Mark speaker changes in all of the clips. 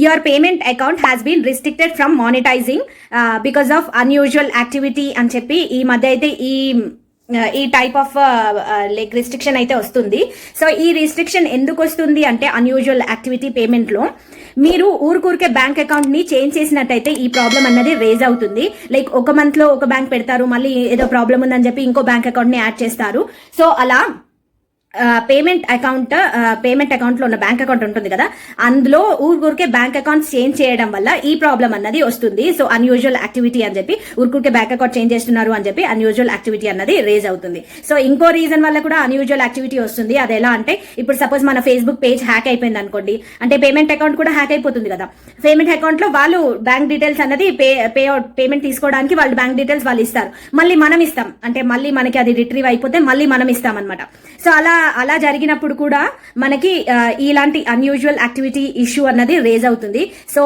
Speaker 1: Your payment account has been restricted from monetising because of unusual activity అని చెప్పి ఈ మధ్య అయితే ఈ టైప్ ఆఫ్ లైక్ రిస్ట్రిక్షన్ అయితే వస్తుంది. సో ఈ రిస్ట్రిక్షన్ ఎందుకు వస్తుంది అంటే అన్యూజువల్ యాక్టివిటీ పేమెంట్ లో మీరు ఊరికే బ్యాంక్ అకౌంట్ ని చేంజ్ చేసినట్టయితే ఈ ప్రాబ్లం అన్నది రేజ్ అవుతుంది. లైక్ ఒక మంత్ లో ఒక బ్యాంక్ పెడతారు, మళ్ళీ ఏదో ప్రాబ్లం ఉందని చెప్పి ఇంకో బ్యాంక్ అకౌంట్ ని యాడ్ చేస్తారు. సో అలా పేమెంట్ అకౌంట్ లో ఉన్న బ్యాంక్ అకౌంట్ ఉంటుంది కదా, అందులో ఊరికే బ్యాంక్ అకౌంట్ చేంజ్ చేయడం వల్ల ఈ ప్రాబ్లం అన్నది వస్తుంది. సో అన్యూజువల్ యాక్టివిటీ అని చెప్పి ఊరికే బ్యాంక్ అకౌంట్ చేంజ్ చేస్తున్నారు అని చెప్పి అన్యూజువల్ యాక్టివిటీ అన్నది రేజ్ అవుతుంది. సో ఇంకో రీజన్ వల్ల కూడా అన్యూజువల్ యాక్టివిటీ వస్తుంది. అది ఎలా అంటే ఇప్పుడు సపోజ్ మన ఫేస్బుక్ పేజ్ హ్యాక్ అయిపోయింది అనుకోండి, అంటే పేమెంట్ అకౌంట్ కూడా హ్యాక్ అయిపోతుంది కదా. పేమెంట్ అకౌంట్ లో వాళ్ళు బ్యాంక్ డీటెయిల్స్ అన్నది పేమెంట్ తీసుకోవడానికి వాళ్ళు బ్యాంక్ డీటెయిల్స్ వాళ్ళు ఇస్తారు, మళ్ళీ మనం ఇస్తాం, అంటే మళ్ళీ మనకి అది రిట్రీవ్ అయిపోతే మళ్ళీ మనం ఇస్తాం అనమాట. సో అలా జరిగినప్పుడు కూడా మనకి ఇలాంటి అన్యూజువల్ యాక్టివిటీ ఇష్యూ అన్నది రేజ్ అవుతుంది. సో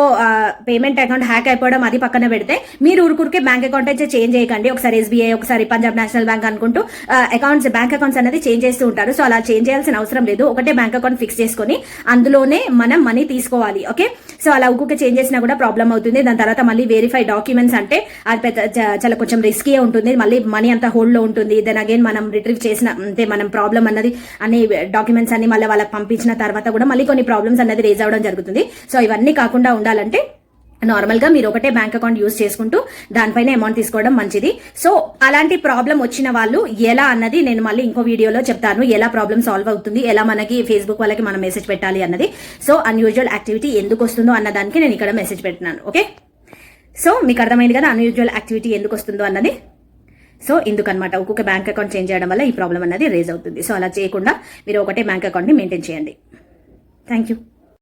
Speaker 1: పేమెంట్ అకౌంట్ హ్యాక్ అయిపోవడం అది పక్కన పెడితే మీరు ఊరికే బ్యాంక్ అకౌంట్ అయితే చేంజ్ చేయకండి. ఒకసారి SBI, ఒకసారి పంజాబ్ నేషనల్ బ్యాంక్ అనుకుంటూ బ్యాంక్ అకౌంట్స్ అనేది చేంజ్ చేస్తూ ఉంటారు. సో అలా చేంజ్ చేయాల్సిన అవసరం లేదు. ఒకటే బ్యాంక్ అకౌంట్ ఫిక్స్ చేసుకొని అందులోనే మనం మనీ తీసుకోవాలి. ఓకే, సో అలా ఊరికే చేంజ్ చేసినా కూడా ప్రాబ్లం అవుతుంది. దాని తర్వాత మళ్ళీ వెరిఫై డాక్యుమెంట్స్ అంటే అది చాలా కొంచెం రిస్కీ ఉంటుంది. మళ్ళీ మనీ అంతా హోల్డ్ లో ఉంటుంది. దెన్ అగైన్ మనం రిట్రీవ్ చేసిన అంటే మనం ప్రాబ్లం అన్నది అన్ని డాక్యుమెంట్స్ అన్ని మళ్ళీ వాళ్ళకి పంపించిన తర్వాత కూడా మళ్ళీ కొన్ని ప్రాబ్లమ్స్ అన్నది రేజ్ అవడం జరుగుతుంది. సో ఇవన్నీ కాకుండా ఉండాలంటే నార్మల్ గా మీరు ఒకటే బ్యాంక్ అకౌంట్ యూజ్ చేసుకుంటూ దానిపైన అమౌంట్ తీసుకోవడం మంచిది. సో అలాంటి ప్రాబ్లం వచ్చిన వాళ్ళు ఎలా అన్నది నేను మళ్ళీ ఇంకో వీడియోలో చెప్తాను. ఎలా ప్రాబ్లం సాల్వ్ అవుతుంది, ఎలా మనకి ఫేస్బుక్ వాళ్ళకి మనం మెసేజ్ పెట్టాలి అన్నది. సో అన్యూజువల్ యాక్టివిటీ ఎందుకు వస్తుందో అన్నదానికి నేను ఇక్కడ మెసేజ్ పెట్టినాను. ఓకే, సో మీకు అర్థమైంది కదా అన్యూజువల్ యాక్టివిటీ ఎందుకు వస్తుందో అన్నది. సో ఎందుకనమాట ఒక్కొక్క బ్యాంక్ అకౌంట్ చేంజ్ చేయడం వల్ల ఈ ప్రాబ్లం అనేది రేజ్ అవుతుంది. సో అలా చేయకుండా మీరు ఒకటే బ్యాంక్ అకౌంట్ ని మెయింటైన్ చేయండి. Thank you.